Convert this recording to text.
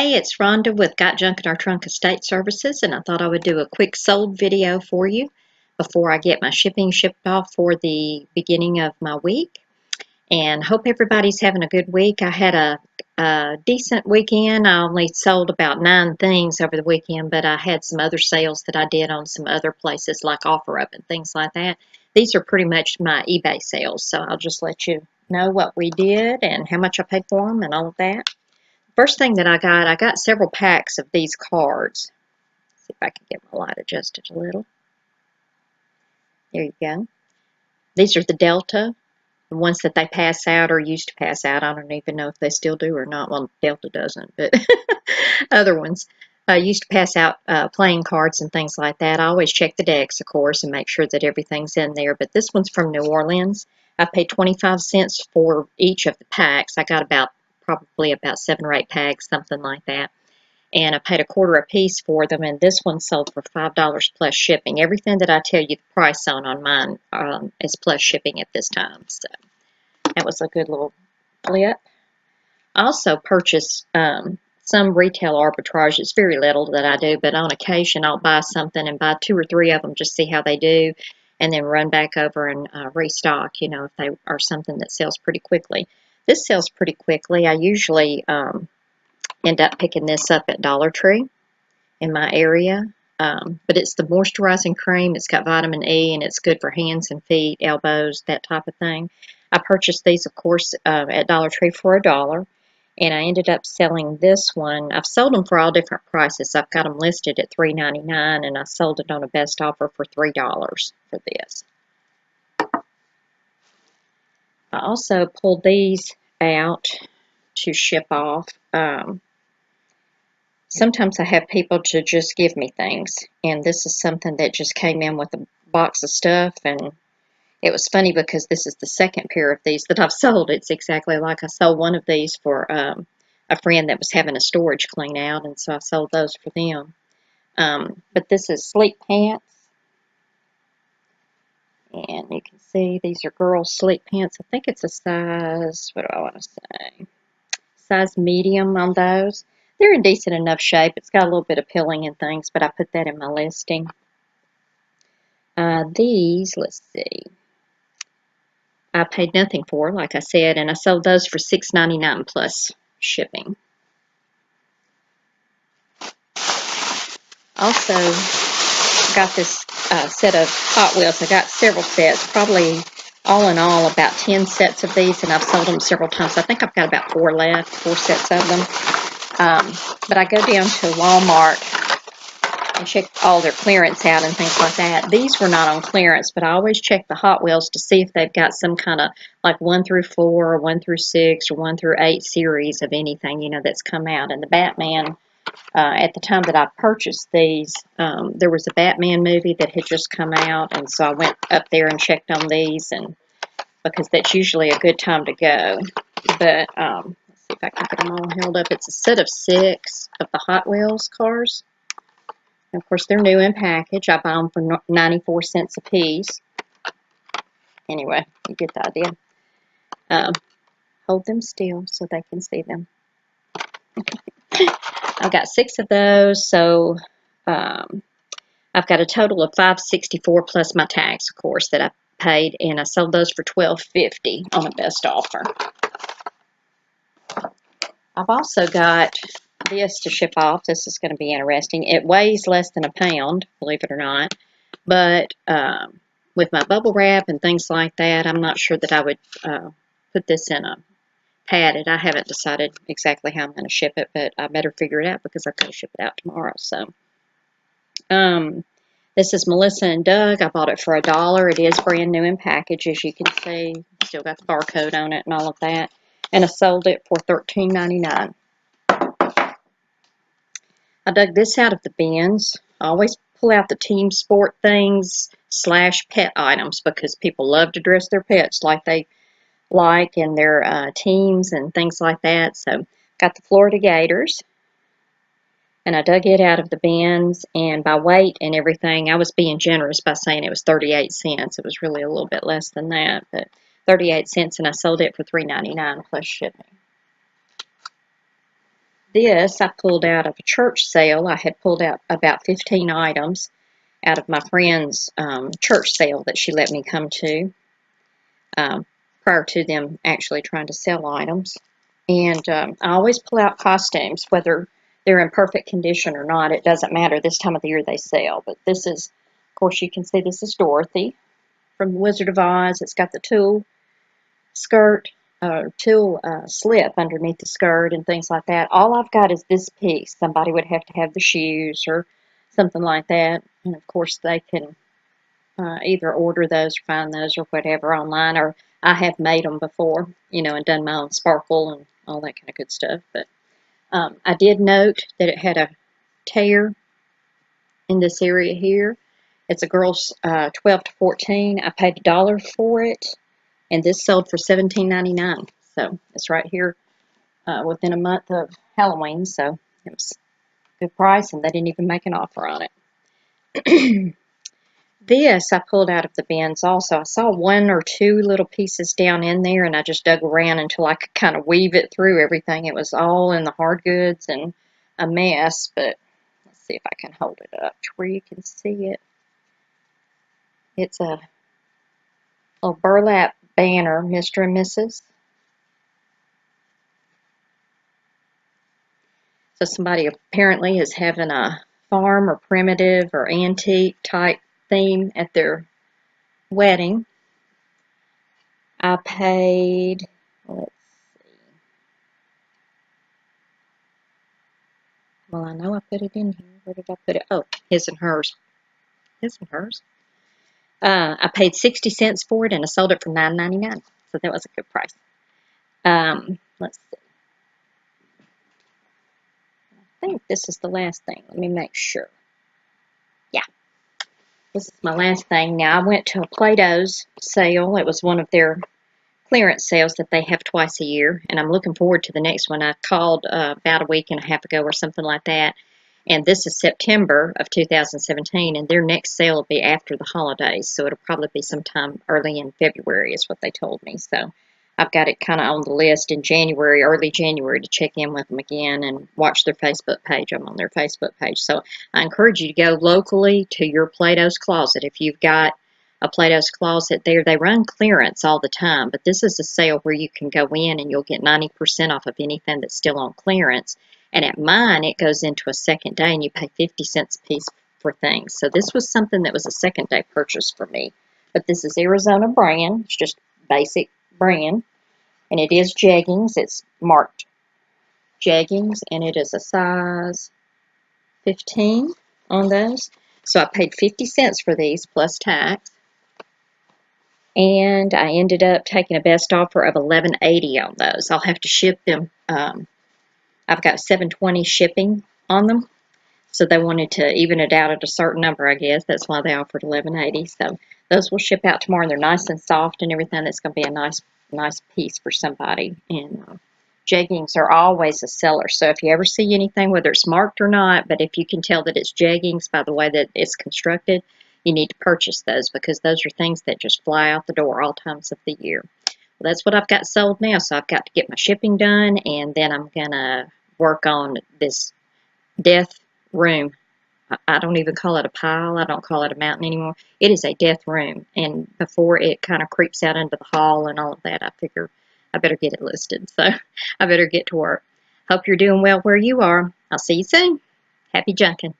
Hey, it's Rhonda with Got Junk in Our Trunk Estate Services, and I thought I would do a quick sold video for you before I get my shipping shipped off for the beginning of my week. And hope everybody's having a good week. I had a decent weekend. I only sold about 9 things over the weekend, but I had some other sales that I did on some other places like OfferUp and things like that. These are pretty much my eBay sales, so I'll just let you know what we did and how much I paid for them and all of that. First thing that I got several packs of these cards. Let's see if I can get my light adjusted a little. There you go. These are the Delta, the ones that they pass out or used to pass out. I don't even know if they still do or not. Well, Delta doesn't, but other ones used to pass out playing cards and things like that. I always check the decks, of course, and make sure that everything's in there. But this one's from New Orleans. I paid 25 cents for each of the packs. I got probably about 7 or 8 packs, something like that. And I paid $0.25 a piece for them, and this one sold for $5 plus shipping. Everything that I tell you the price on mine is plus shipping at this time. So that was a good little flip. I also purchased some retail arbitrage. It's very little that I do, but on occasion I'll buy something and buy 2 or 3 of them, just see how they do, and then run back over and restock, you know, if they are something that sells pretty quickly. This sells pretty quickly. I usually end up picking this up at Dollar Tree in my area. But it's the moisturizing cream. It's got vitamin E, and it's good for hands and feet, elbows, that type of thing. I purchased these, of course, at Dollar Tree for $1, and I ended up selling this one. I've sold them for all different prices. I've got them listed at $3.99, and I sold it on a best offer for $3 for this. I also pulled these out to ship off. Sometimes I have people to just give me things, and this is something that just came in with a box of stuff, and it was funny because this is the second pair of these that I've sold. It's exactly like I sold one of these for a friend that was having a storage clean out, and so I sold those for them. But this is sleep pants. And you can see these are girls' sleep pants. I think it's a size, what do I want to say? Size medium on those. They're in decent enough shape. It's got a little bit of pilling and things, but I put that in my listing. These, let's see. I paid nothing for, like I said, and I sold those for $6.99 plus shipping. Also, got this set of Hot Wheels. I got several sets, probably all in all about 10 sets of these, and I've sold them several times. I think I've got about 4 left, 4 sets of them. But I go down to Walmart and check all their clearance out and things like that. These were not on clearance, but I always check the Hot Wheels to see if they've got some kind of like 1 through 4 or 1 through 6 or 1 through 8 series of anything, you know, that's come out. And the Batman, at the time that I purchased these, there was a Batman movie that had just come out, and so I went up there and checked on these, and because that's usually a good time to go. But let's see if I can get them all held up. It's a set of 6 of the Hot Wheels cars. And of course, they're new in package. I buy them for 94 cents a piece. Anyway, you get the idea. Hold them still so they can see them. I've got 6 of those, so I've got a total of $5.64 plus my tax, of course, that I paid, and I sold those for $12.50 on a best offer. I've also got this to ship off. This is going to be interesting. It weighs less than a pound, believe it or not, but with my bubble wrap and things like that, I'm not sure that I would put this in a padded. I haven't decided exactly how I'm going to ship it, but I better figure it out because I've got to ship it out tomorrow. So, this is Melissa and Doug. I bought it for $1. It is brand new in package, as you can see. Still got the barcode on it and all of that. And I sold it for $13.99. I dug this out of the bins. I always pull out the team sport things / pet items because people love to dress their pets like they like in their teams and things like that. So got the Florida Gators, and I dug it out of the bins, and by weight and everything, I was being generous by saying it was 38 cents. It was really a little bit less than that, but 38 cents, and I sold it for $3.99 plus shipping. This I pulled out of a church sale. I had pulled out about 15 items out of my friend's church sale that she let me come to prior to them actually trying to sell items. And I always pull out costumes, whether they're in perfect condition or not. It doesn't matter. This time of the year they sell. But this is, of course, you can see this is Dorothy from The Wizard of Oz. It's got the tulle skirt, tulle slip underneath the skirt and things like that. All I've got is this piece. Somebody would have to have the shoes or something like that. And, of course, they can either order those or find those or whatever online, or I have made them before, you know, and done my own sparkle and all that kind of good stuff. But I did note that it had a tear in this area here. It's a girl's 12 to 14. I paid $1 for it, and this sold for $17.99. So it's right here within a month of Halloween. So it was a good price, and they didn't even make an offer on it. This I pulled out of the bins also. I saw one or two little pieces down in there, and I just dug around until I could kind of weave it through everything. It was all in the hard goods and a mess, but let's see if I can hold it up to where you can see it. It's a burlap banner, Mr. and Mrs. So somebody apparently is having a farm or primitive or antique type theme at their wedding. I paid, let's see. Well, I know I put it in here. Where did I put it? Oh, his and hers. His and hers. I paid 60 cents for it, and I sold it for $9.99. So that was a good price. Let's see. I think this is the last thing. Let me make sure. Yeah. This is my last thing. Now, I went to a Play-Doh's sale. It was one of their clearance sales that they have twice a year, and I'm looking forward to the next one. I called about a week and a half ago or something like that, and this is September of 2017, and their next sale will be after the holidays, so it'll probably be sometime early in February is what they told me. So I've got it kind of on the list in January, early January, to check in with them again and watch their Facebook page. I'm on their Facebook page. So I encourage you to go locally to your Play-Doh's Closet. If you've got a Play-Doh's Closet there, they run clearance all the time, but this is a sale where you can go in and you'll get 90% off of anything that's still on clearance. And at mine, it goes into a second day, and you pay 50 cents a piece for things. So this was something that was a second day purchase for me. But this is Arizona brand. It's just basic brand. And it is jeggings. It's marked jeggings, and it is a size 15 on those. So I paid 50 cents for these plus tax. And I ended up taking a best offer of $11.80 on those. I'll have to ship them. I've got $7.20 shipping on them. So they wanted to even it out at a certain number, I guess. That's why they offered $11.80. So those will ship out tomorrow, and they're nice and soft and everything. That's going to be a nice piece for somebody. And jeggings are always a seller. So if you ever see anything, whether it's marked or not, but if you can tell that it's jeggings by the way that it's constructed, you need to purchase those, because those are things that just fly out the door all times of the year. Well, that's what I've got sold now. So I've got to get my shipping done, and then I'm going to work on this death room. I don't even call it a pile. I don't call it a mountain anymore. It is a death room. And before it kind of creeps out into the hall and all of that, I figure I better get it listed. So I better get to work. Hope you're doing well where you are. I'll see you soon. Happy junking.